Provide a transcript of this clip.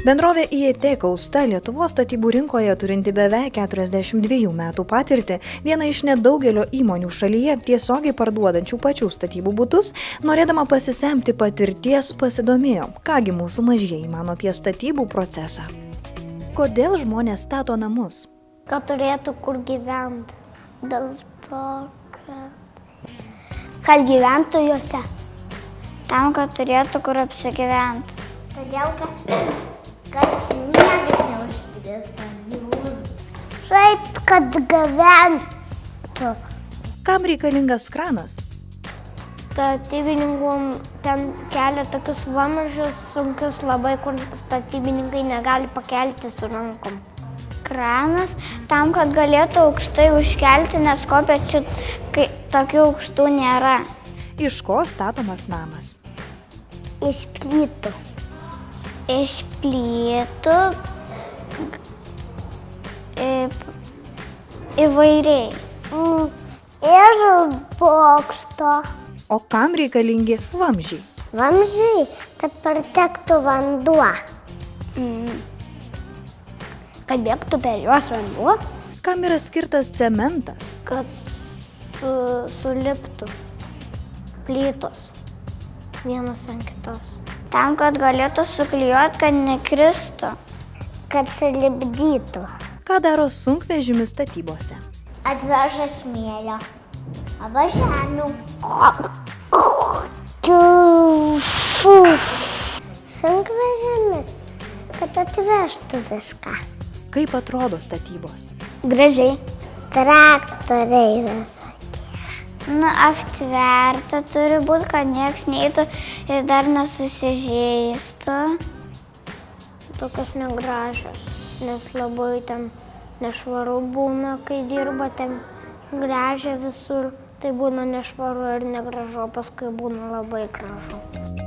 Bendrovė IET Kausta Lietuvos statybų rinkoje turinti beveik 42 metų patirtį, viena iš nedaugelio įmonių šalyje tiesiogiai parduodančių pačių statybų butus, norėdama pasisemti patirties, pasidomėjo, kągi mūsų mažieji mano apie statybų procesą. Kodėl žmonės stato namus? Kad turėtų kur gyventi. Dėl to, kad gyventų juose. Tam, kad turėtų kur apsigyventi. Todėl, kad sniegas neužpildys ant jų. Taip, kad gyventų. Kam reikalingas kranas? Statybininkų ten kelia tokius vamzdžius sunkius labai, kur statybininkai negali pakelti su rankom. Kranas tam, kad galėtų aukštai užkelti, nes kopėčių tokių aukštų nėra. Iš ko statomas namas? Iš plytų. Iš plytų įvairiai. Ir bokšto. O kam reikalingi vamzdžiai? Vamzdžiai, kad pertektų vanduo. Kad bėgtų per juos vanduo. Kam yra skirtas cementas? Kad suliptų plytos vienas ant kitos. Tam, kad galėtų suklijuoti, kad nekristų. Kad sulipdytų. Ką daro sunkvežimis statybose? Atveža smėlio. Arba žemių. Sunkvežimis, kad atvežtų viską. Kaip atrodo statybos? Gražiai. Traktoriai visokie. Aptverta turi būti, kad nieks neįtų ir dar nesusižeistų. Tokios negražios, nes labai ten nešvaru būna, kai dirba ten gražia visur. Tai būna nešvaru ir negražu, paskui būna labai gražu.